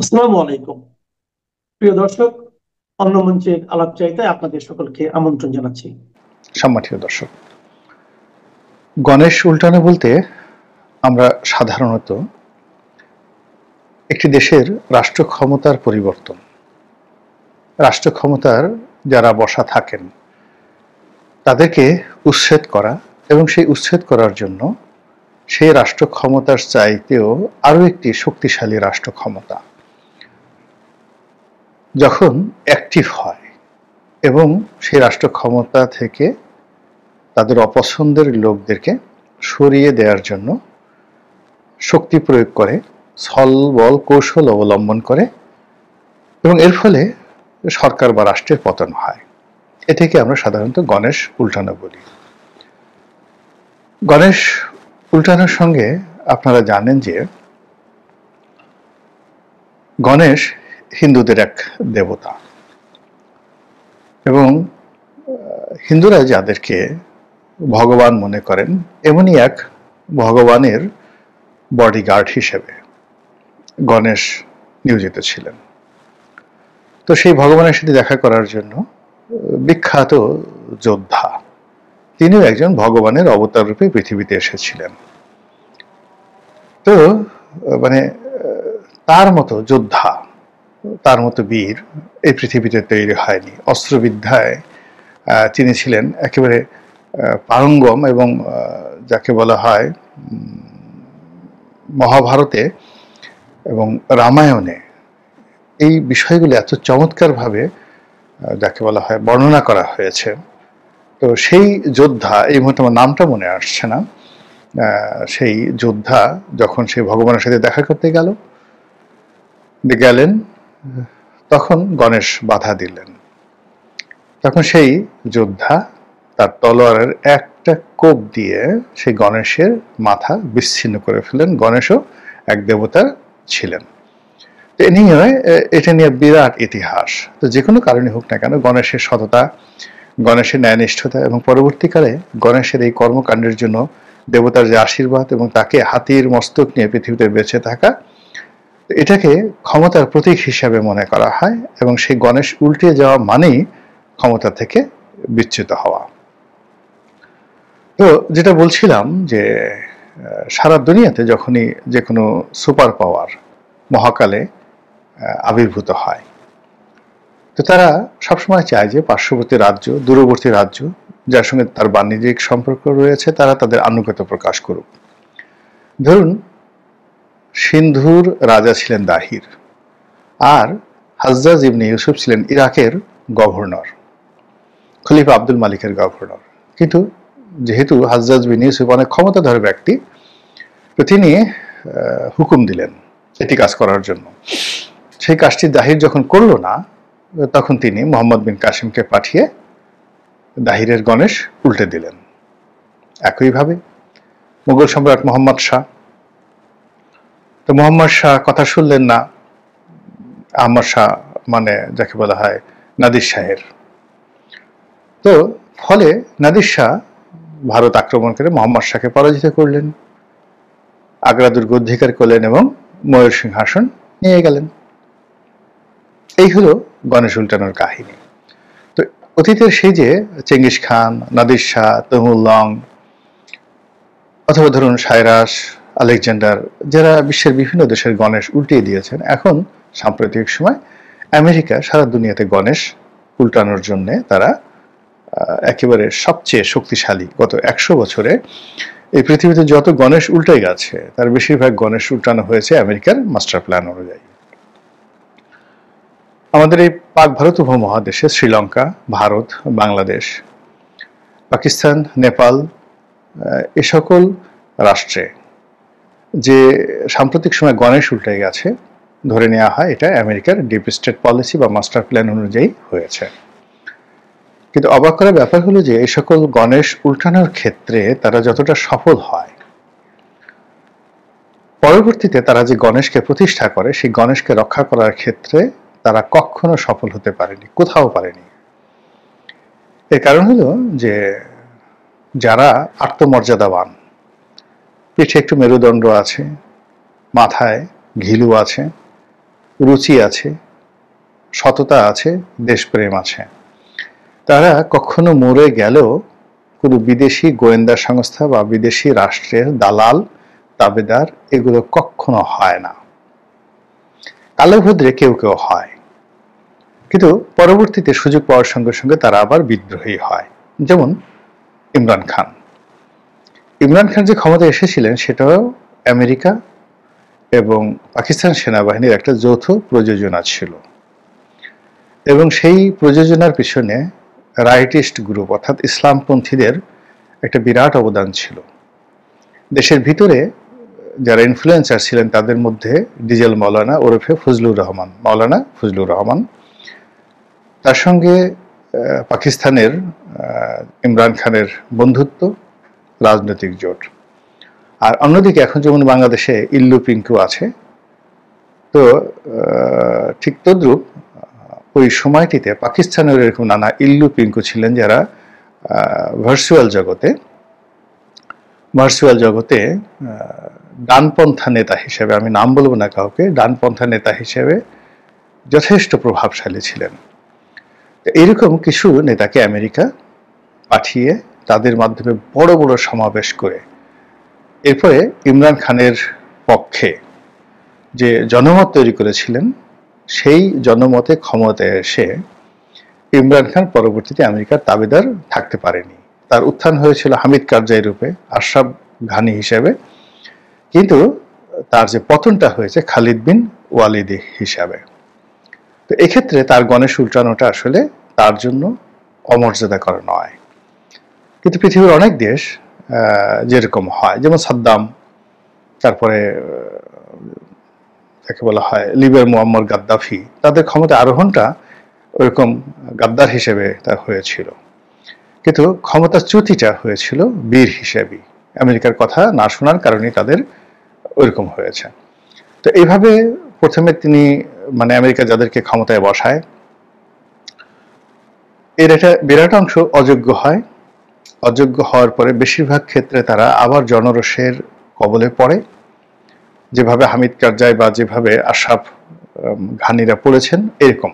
আসসালামু আলাইকুম। প্রিয় দর্শক, অন্য মঞ্চের আলাপচারিতায় আপনাদের সকলকে আমন্ত্রণ জানাচ্ছি। সম্মানিত দর্শক, গণেশ উল্টানো বলতে আমরা সাধারণত একটি দেশের রাষ্ট্র ক্ষমতার পরিবর্তন, রাষ্ট্র ক্ষমতার যারা বসা থাকেন তাদেরকে উচ্ছেদ করা এবং সেই উচ্ছেদ করার জন্য সেই রাষ্ট্র ক্ষমতার চাইতেও আরও একটি শক্তিশালী রাষ্ট্র ক্ষমতা যখন অ্যাক্টিভ হয় এবং সেই রাষ্ট্র ক্ষমতা থেকে তাদের অপছন্দের লোকদেরকে সরিয়ে দেওয়ার জন্য শক্তি প্রয়োগ করে, ছল বল কৌশল অবলম্বন করে এবং এর ফলে সরকার বা রাষ্ট্রের পতন হয়। এটাকে আমরা সাধারণত গণেশ উল্টানো বলি। গণেশ উল্টানোর সঙ্গে আপনারা জানেন যে গণেশ হিন্দুদের এক দেবতা এবং হিন্দুরা যাদেরকে ভগবান মনে করেন এমনই এক ভগবানের বডিগার্ড হিসেবে গণেশ নিয়োজিত ছিলেন। তো সেই ভগবানের সাথে দেখা করার জন্য বিখ্যাত যোদ্ধা, তিনিও একজন ভগবানের অবতার রূপে পৃথিবীতে এসেছিলেন। তো মানে তার মতো যোদ্ধা, তার মতো বীর এই পৃথিবীতে তৈরি হয়নি। অস্ত্রবিদ্যায় তিনি ছিলেন একেবারে পারঙ্গম এবং যাকে বলা হয় মহাভারতে এবং রামায়ণে এই বিষয়গুলো এত চমৎকারভাবে যাকে বলা হয় বর্ণনা করা হয়েছে। তো সেই যোদ্ধা, এই মুহূর্তে আমার নামটা মনে আসছে না, সেই যোদ্ধা যখন সেই ভগবানের সাথে দেখা করতে গেলেন তখন গণেশ বাধা দিলেন। তখন সেই যোদ্ধা তার তলোয়ারের একটা কোপ দিয়ে সেই গণেশের মাথা বিচ্ছিন্ন করে ফেলেন। গণেশও এক দেবতা ছিলেন। এটা নিয়ে বিরাট ইতিহাস। তো যে কোনো কারণে হোক না কেন, গণেশের সততা, গণেশের ন্যায়নিষ্ঠতা এবং পরবর্তীকালে গণেশের এই কর্মকাণ্ডের জন্য দেবতার যে আশীর্বাদ এবং তাকে হাতির মস্তক নিয়ে পৃথিবীতে বেঁচে থাকা, এটাকে ক্ষমতার প্রতীক হিসাবে মনে করা হয় এবং সেই গণেশ উল্টে যাওয়া মানেই ক্ষমতা থেকে বিচ্যুত হওয়া। তো যেটা বলছিলাম যে সারা দুনিয়াতে যখনই যে কোনো সুপার পাওয়ার মহাকালে আবির্ভূত হয়, তো তারা সবসময় চায় যে পার্শ্ববর্তী রাজ্য, দূরবর্তী রাজ্য যার সঙ্গে তার বাণিজ্যিক সম্পর্ক রয়েছে তারা তাদের আনুগত্য প্রকাশ করুক। ধরুন, সিন্ধুর রাজা ছিলেন দাহির, আর হাজ্জাজ ইবনে ইউসুফ ছিলেন ইরাকের গভর্নর, খলিফা আব্দুল মালিকের গভর্নর। কিন্তু যেহেতু হাজ্জাজ বিন ইউসুফ অনেক ক্ষমতাধর ব্যক্তি, তো তিনি হুকুম দিলেন এটি কাজ করার জন্য। সেই কাজটি দাহির যখন করল না, তখন তিনি মোহাম্মদ বিন কাসিমকে পাঠিয়ে দাহিরের গণেশ উল্টে দিলেন। একইভাবে মুঘল সম্রাট মোহাম্মদ শাহ, তো মোহাম্মদ শাহ কথা শুনলেন না, আহমদ শাহ মানে যাকে বলা হয় নাদির শাহের। তো ফলে নাদির শাহ ভারত আক্রমণ করে মোহাম্মদ শাহকে পরাজিত করলেন, আগ্রা দুর্গ অধিকার করলেন এবং ময়ূর সিংহাসন নিয়ে গেলেন। এই হলো গণেশ উল্টানোর কাহিনী। তো অতীতের সেই যে চেঙ্গিস খান, নাদির শাহ, তৈমুর অথবা ধরুন সাইরাস, আলেকজান্ডার, যারা বিশ্বের বিভিন্ন দেশের গণেশ উল্টিয়ে দিয়েছেন, এখন সাম্প্রতিক সময় আমেরিকা সারা দুনিয়াতে গণেশ উল্টানোর জন্য তারা একেবারে সবচেয়ে শক্তিশালী। গত 100 বছরে এই পৃথিবীতে যত গণেশ উল্টে গেছে তার বেশিরভাগ গণেশ উল্টানো হয়েছে আমেরিকার মাস্টার প্ল্যান অনুযায়ী। আমাদের এই পাক ভারত উপমহাদেশে শ্রীলঙ্কা, ভারত, বাংলাদেশ, পাকিস্তান, নেপাল, এ সকল রাষ্ট্রে যে সাম্প্রতিক সময় গণেশ উল্টে গেছে, ধরে নেওয়া হয় এটা আমেরিকার ডিপ স্টেট পলিসি বা মাস্টার প্ল্যান অনুযায়ী হয়েছে। কিন্তু অবাক করার ব্যাপার হলো যে এই সকল গণেশ উল্টানোর ক্ষেত্রে তারা যতটা সফল হয়, পরবর্তীতে তারা যে গণেশকে প্রতিষ্ঠা করে সেই গণেশকে রক্ষা করার ক্ষেত্রে তারা কখনো সফল হতে পারেনি, কোথাও পারেনি। এর কারণ হলো যে যারা আত্মমর্যাদাবান, পিঠে একটু মেরুদণ্ড আছে, মাথায় ঘিলু আছে, রুচি আছে, সততা আছে, দেশপ্রেম আছে। তারা কখনো মরে গেলেও কোনো বিদেশি গোয়েন্দা সংস্থা বা বিদেশি রাষ্ট্রের দালাল, তাবেদার এগুলো কখনো হয় না। কালোভদ্রে কেউ কেউ হয়, কিন্তু পরবর্তীতে সুযোগ পাওয়ার সঙ্গে সঙ্গে তারা আবার বিদ্রোহী হয়। যেমন ইমরান খান। ইমরান খান যে ক্ষমতায় এসেছিলেন সেটাও আমেরিকা এবং পাকিস্তান সেনাবাহিনীর একটা যৌথ প্রযোজনা ছিল, এবং সেই প্রযোজনার পিছনে রাইটিস্ট গ্রুপ অর্থাৎ ইসলামপন্থীদের একটা বিরাট অবদান ছিল। দেশের ভিতরে যারা ইনফ্লুয়েন্সার ছিলেন তাদের মধ্যে ডিজেল মৌলানা ওরফে ফজলুর রহমান, মৌলানা ফজলুর রহমান, তার সঙ্গে পাকিস্তানের ইমরান খানের বন্ধুত্ব, রাজনৈতিক জোট। আর অন্যদিকে এখন যেমন বাংলাদেশে ইল্লু পিঙ্কু আছে, তো ঠিক তদ্রূপ ওই সময়টিতে পাকিস্তানের এরকম নানা ইল্লু পিঙ্কু ছিলেন যারা ভার্চুয়াল জগতে ডানপন্থা নেতা হিসেবে, আমি নাম বলবো না কাউকে, ডানপন্থা নেতা হিসেবে যথেষ্ট প্রভাবশালী ছিলেন। এরকম কিছু নেতাকে আমেরিকা পাঠিয়ে তাদের মাধ্যমে বড় বড় সমাবেশ করে এরপরে ইমরান খানের পক্ষে যে জনমত তৈরি করেছিলেন, সেই জনমতে ক্ষমতায় এসে ইমরান খান পরবর্তীতে আমেরিকার তাবেদার থাকতে পারেনি। তার উত্থান হয়েছিল হামিদ কারজাই রূপে, আশরাফ ঘানি হিসেবে, কিন্তু তার যে পতনটা হয়েছে খালিদ বিন ওয়ালিদ হিসাবে। তো এক্ষেত্রে তার গণেশ উল্টানোটা আসলে তার জন্য অমর্যাদা করা নয়। কিন্তু পৃথিবীর অনেক দেশ যেরকম হয়, যেমন সাদ্দাম, তারপরে যাকে বলা হয় লিবিয়ার মুয়াম্মার গাদ্দাফি, তাদের ক্ষমতা আরোহণটা ওরকম গাদ্দার হিসেবে তা হয়েছিল, কিন্তু ক্ষমতাচ্যুতিটা হয়েছিল বীর হিসেবে, আমেরিকার কথা না শোনার কারণে তাদের ওইরকম হয়েছে। তো এইভাবে প্রথমে তিনি মানে আমেরিকা যাদেরকে ক্ষমতায় বসায় এর একটা বিরাট অংশ অযোগ্য হয়। অযোগ্য হওয়ার পরে বেশিরভাগ ক্ষেত্রে তারা আবার জনরোষের কবলে পড়ে, যেভাবে হামিদ কারজাই বা যেভাবে আশরাফ ঘানিরা পড়েছেন এরকম।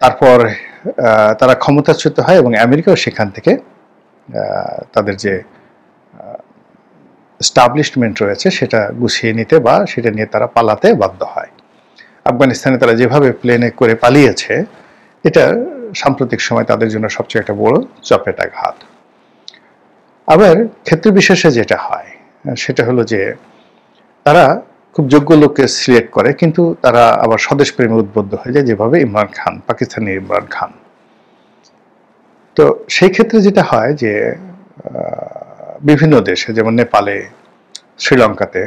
তারপর তারা ক্ষমতাচ্যুত হয় এবং আমেরিকাও সেখান থেকে তাদের যে এস্টাবলিশমেন্ট রয়েছে সেটা গুছিয়ে নিতে বা সেটা নিয়ে তারা পালাতে বাধ্য হয়। আফগানিস্তানে তারা যেভাবে প্লেনে করে পালিয়েছে, এটা সাম্প্রতিক সময় তাদের জন্য সবচেয়ে একটা বড় চপেটাঘাত। আবার ক্ষেত্র বিশেষে যেটা হয় সেটা হলো যে তারা খুব যোগ্য লোককে সিলেক্ট করে, কিন্তু তারা আবার স্বদেশ প্রেমে উদ্বুদ্ধ হয়ে যায়, যেভাবে ইমরান খান, পাকিস্তানের ইমরান খান। তো সেই ক্ষেত্রে যেটা হয় যে বিভিন্ন দেশে যেমন নেপালে, শ্রীলঙ্কাতে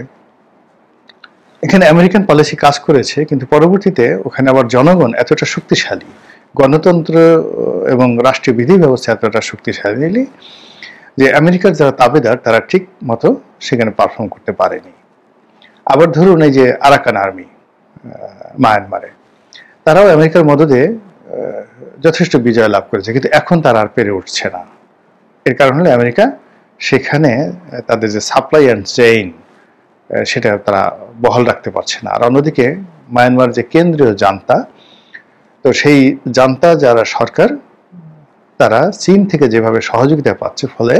এখানে আমেরিকান পলিসি কাজ করেছে, কিন্তু পরবর্তীতে ওখানে আবার জনগণ এতটা শক্তিশালী, গণতন্ত্র এবং রাষ্ট্রীয় বিধি ব্যবস্থা এতটা শক্তিশালী যে আমেরিকার যারা তাবেদার তারা ঠিক মতো সেখানে পারফর্ম করতে পারেনি। আবার ধরুন এই যে আরাকান আর্মি মায়ানমারে, তারাও আমেরিকার মদদে যথেষ্ট বিজয় লাভ করেছে, কিন্তু এখন তারা আর পেরে উঠছে না। এর কারণ হলো আমেরিকা সেখানে তাদের যে সাপ্লাই অ্যান্ড চেইন সেটা তারা বহাল রাখতে পারছে না। আর অন্যদিকে মায়ানমার যে কেন্দ্রীয় জান্তা, তো সেই জান্তা যারা সরকার তারা চীন থেকে যেভাবে সহযোগিতা পাচ্ছে, ফলে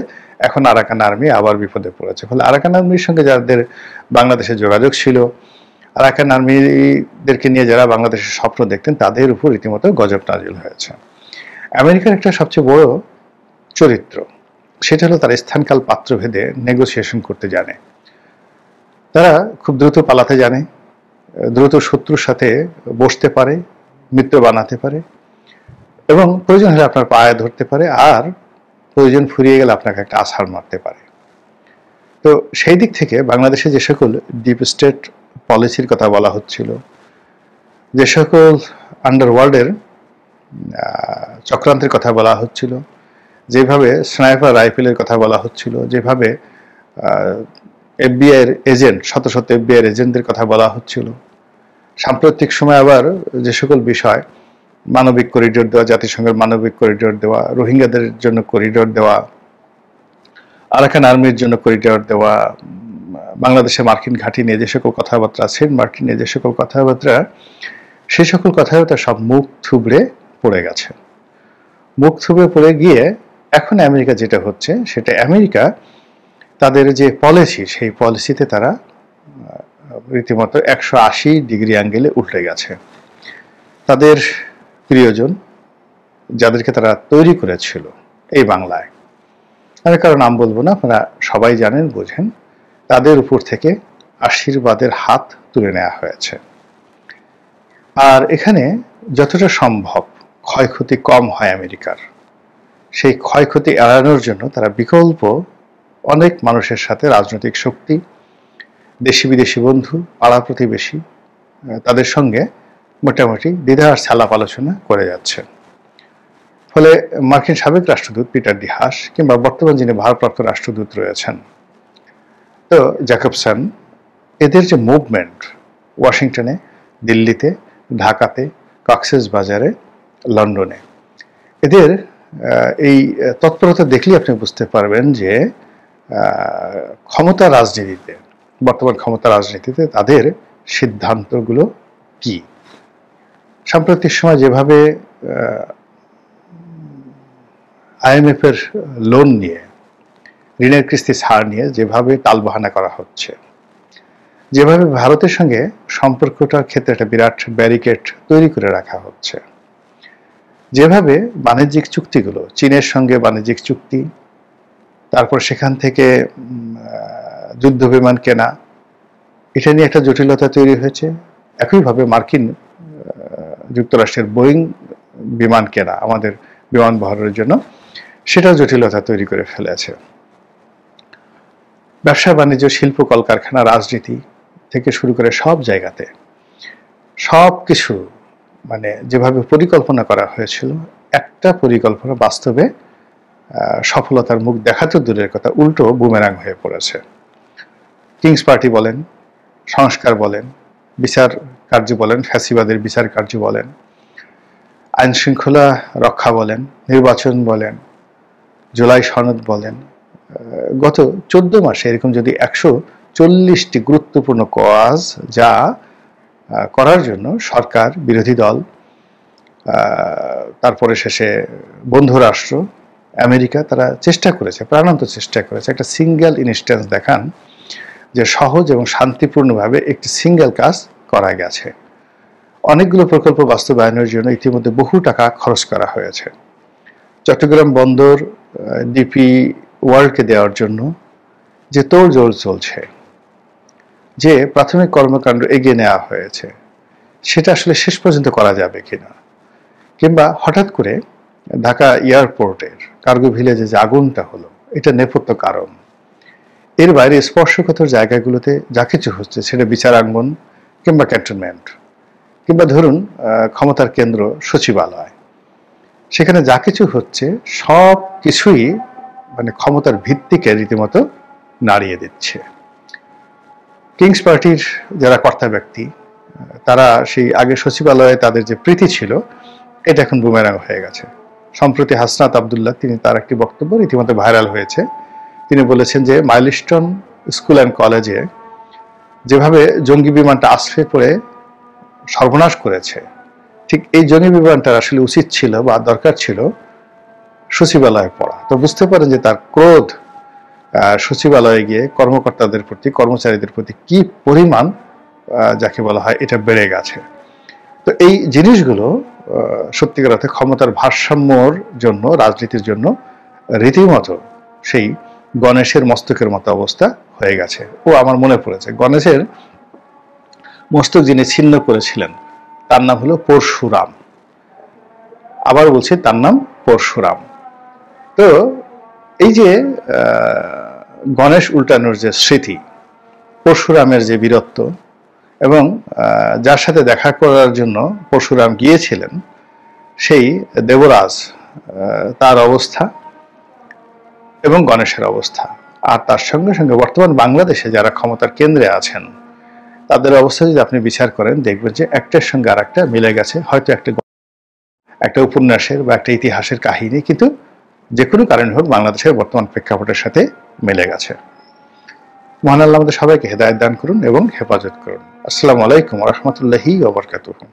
এখন আরাকান আর্মি আবার বিপদে পড়েছে। ফলে আরাকান আর্মির সঙ্গে যাদের বাংলাদেশে যোগাযোগ ছিল, আরাকান আর্মিদেরকে নিয়ে যারা বাংলাদেশের স্বপ্ন দেখতেন, তাদের উপর রীতিমতো গজব নাজিল হয়েছে। আমেরিকার একটা সবচেয়ে বড় চরিত্র সেটা হলো তারা স্থানকাল পাত্রভেদে নেগোসিয়েশন করতে জানে। তারা খুব দ্রুত পালাতে জানে, দ্রুত শত্রুর সাথে বসতে পারে, মিত্র বানাতে পারে, এবং প্রয়োজন হলে আপনার পায়ে ধরতে পারে, আর প্রয়োজন ফুরিয়ে গেলে আপনাকে একটা আছাড় মারতে পারে। তো সেই দিক থেকে বাংলাদেশে যে সকল ডিপ স্টেট পলিসির কথা বলা হচ্ছিল, যে সকল আন্ডারওয়ার্ল্ডের চক্রান্তের কথা বলা হচ্ছিল, যেভাবে স্নাইপার রাইফেলের কথা বলা হচ্ছিল, যেভাবে এফবিআইয়ের এজেন্ট, শত শত এফবিআইয়ের এজেন্টদের কথা বলা হচ্ছিল, সাম্প্রতিক সময় আবার যে সকল বিষয়, মানবিক করিডোর দেওয়া, জাতিসংঘের মানবিক করিডোর দেওয়া, রোহিঙ্গাদের জন্য করিডোর দেওয়া, আরাকান আর্মির জন্য করিডোর দেওয়া, বাংলাদেশে মার্কিন ঘাঁটি নিয়ে যে সকল কথাবার্তা সেন্ট মার্টিন নিয়ে যে সকল কথাবার্তা, সেই সকল কথাবার্তা সব মুখ থুবড়ে পড়ে গেছে। মুখ থুবড়ে পড়ে গিয়ে এখন আমেরিকা যেটা হচ্ছে, সেটা আমেরিকা তাদের যে পলিসি, সেই পলিসিতে তারা রীতিমতো 180 ডিগ্রি অ্যাঙ্গেলে উল্টে গেছে। তাদের প্রিয়জন যাদেরকে তারা তৈরি করেছিল এই বাংলায়, আমি কারো নাম বলবো না, আপনারা সবাই জানেন, বোঝেন, তাদের উপর থেকে আশীর্বাদের হাত তুলে নেওয়া হয়েছে। আর এখানে যতটা সম্ভব ক্ষয়ক্ষতি কম হয় আমেরিকার, সেই ক্ষয়ক্ষতি এড়ানোর জন্য তারা বিকল্প অনেক মানুষের সাথে রাজনৈতিক শক্তি, দেশি বিদেশি বন্ধু, পাড়া প্রতিবেশী, তাদের সঙ্গে মোটামুটি দ্বিধার সালাপ আলোচনা করে যাচ্ছে। ফলে মার্কিন সাবেক রাষ্ট্রদূত পিটার ডি হাস কিংবা বর্তমান যিনি ভারপ্রাপ্ত রাষ্ট্রদূত রয়েছেন তো জ্যাকবসন, এদের যে মুভমেন্ট ওয়াশিংটনে, দিল্লিতে, ঢাকাতে, কক্সেস বাজারে, লন্ডনে, এদের এই তৎপরতা দেখলেই আপনি বুঝতে পারবেন যে ক্ষমতা রাজনীতিতে, বর্তমান ক্ষমতা রাজনীতিতে তাদের সিদ্ধান্তগুলো কি। সাম্প্রতিক সময় যেভাবে IMF এর লোন নিয়ে, ঋণের কিস্তি ছাড় নিয়ে যেভাবে টালবাহানা করা হচ্ছে, যেভাবে ভারতের সঙ্গে সম্পর্কটার ক্ষেত্রে একটা বিরাট ব্যারিকেড তৈরি করে রাখা হচ্ছে, যেভাবে বাণিজ্যিক চুক্তিগুলো, চীনের সঙ্গে বাণিজ্যিক চুক্তি, তারপর সেখান থেকে যুদ্ধ বিমান কেনা, এটা নিয়ে একটা জটিলতা তৈরি হয়েছে। একইভাবে মার্কিন যুক্তরাষ্ট্রের বোয়িং বিমান কেনা আমাদের বিমান বহরের জন্য, সেটাও জটিলতা তৈরি করে ফেলেছে। ব্যবসা বাণিজ্য, শিল্প, কলকারখানা, রাজনীতি থেকে শুরু করে সব জায়গাতে সব কিছু মানে যেভাবে পরিকল্পনা করা হয়েছিল, একটা পরিকল্পনা বাস্তবে সফলতার মুখ দেখা তো দূরের কথা, উল্টো বুমেরাং হয়ে পড়েছে। কিংস পার্টি বলেন, সংস্কার বলেন, বিচার কার্য বলেন, ফ্যাসিবাদের বিচার কার্য বলেন, আইন শৃঙ্খলা রক্ষা বলেন, নির্বাচন বলেন, জুলাই সনদ বলেন, গত 14 মাসে এরকম যদি 140টি গুরুত্বপূর্ণ কাজ যা করার জন্য সরকার, বিরোধী দল, তারপরে শেষে বন্ধু রাষ্ট্র আমেরিকা, তারা চেষ্টা করেছে, প্রাণান্ত চেষ্টা করেছে একটা সিঙ্গেল ইনস্ট্যান্স দেখান যে সহজ এবং শান্তিপূর্ণভাবে একটি সিঙ্গেল কাজ করা গেছে। অনেকগুলো প্রকল্প বাস্তবায়নের জন্য ইতিমধ্যে বহু টাকা খরচ করা হয়েছে। চট্টগ্রাম বন্দর ডিপি ওয়ার্ল্ডকে দেওয়ার জন্য যে তোড়জোড় চলছে, যে প্রাথমিক কর্মকাণ্ড এগিয়ে নেওয়া হয়েছে, সেটা আসলে শেষ পর্যন্ত করা যাবে কিনা, কিংবা হঠাৎ করে ঢাকা এয়ারপোর্টের কার্গো ভিলেজে যে আগুনটা হলো, এটা নেপথ্য কারণ। এর বাইরে স্পর্শকাতর জায়গাগুলোতে যা কিছু হচ্ছে, সেটা বিচারাঙ্গন কিংবা ক্যান্টনমেন্ট, কিংবা ধরুন ক্ষমতার কেন্দ্র সচিবালয়, সেখানে যা কিছু হচ্ছে সব কিছুই মানে ক্ষমতার ভিত্তিকে রীতিমতো নাড়িয়ে দিচ্ছে। কিংস পার্টির যারা কর্তা ব্যক্তি, তারা সেই আগে সচিবালয়ে তাদের যে প্রীতি ছিল, এটা এখন বুমেরাং হয়ে গেছে। সম্প্রতি হাসনাত আবদুল্লাহ, তিনি তার একটি বক্তব্য রীতিমতো ভাইরাল হয়েছে। তিনি বলেছেন যে মাইলস্টোন স্কুল অ্যান্ড কলেজে যেভাবে জঙ্গি বিমানটা আশ্রয় পড়ে সর্বনাশ করেছে, ঠিক এই জঙ্গি বিমানটার আসলে উচিত ছিল বা দরকার ছিল সচিবালয়ে পড়া। তো বুঝতে পারেন যে তার ক্রোধ সচিবালয়ে গিয়ে কর্মকর্তাদের প্রতি, কর্মচারীদের প্রতি কি পরিমাণ যাকে বলা হয় এটা বেড়ে গেছে। তো এই জিনিসগুলো সত্যিকার অর্থে ক্ষমতার ভারসাম্যর জন্য, রাজনীতির জন্য রীতিমতো সেই গণেশের মস্তকের মতো অবস্থা হয়ে গেছে। ও আমার মনে পড়েছে, গণেশের মস্তক যিনি ছিন্ন করেছিলেন তার নাম হলো পরশুরাম। আবার বলছি, তার নাম পরশুরাম। তো এই যে গণেশ উল্টানোর যে স্মৃতি, পরশুরামের যে বীরত্ব, এবং যার সাথে দেখা করার জন্য পরশুরাম গিয়েছিলেন সেই দেবরাজ, তার অবস্থা এবং গণেশের অবস্থা, আর তার সঙ্গে সঙ্গে বর্তমান বাংলাদেশে যারা ক্ষমতার কেন্দ্রে আছেন তাদের অবস্থা যদি আপনি বিচার করেন, দেখবেন যে একটার সঙ্গে আর একটা মিলে গেছে। হয়তো একটা উপন্যাসের বা একটা ইতিহাসের কাহিনী, কিন্তু যে কোনো কারণে হোক বাংলাদেশের বর্তমান প্রেক্ষাপটের সাথে মিলে গেছে। মহান আল্লাহ আমাদের সবাইকে হেদায়েত দান করুন এবং হেফাজত করুন। আসসালামু আলাইকুম ওয়া রাহমাতুল্লাহি ওয়া বারাকাতুহু।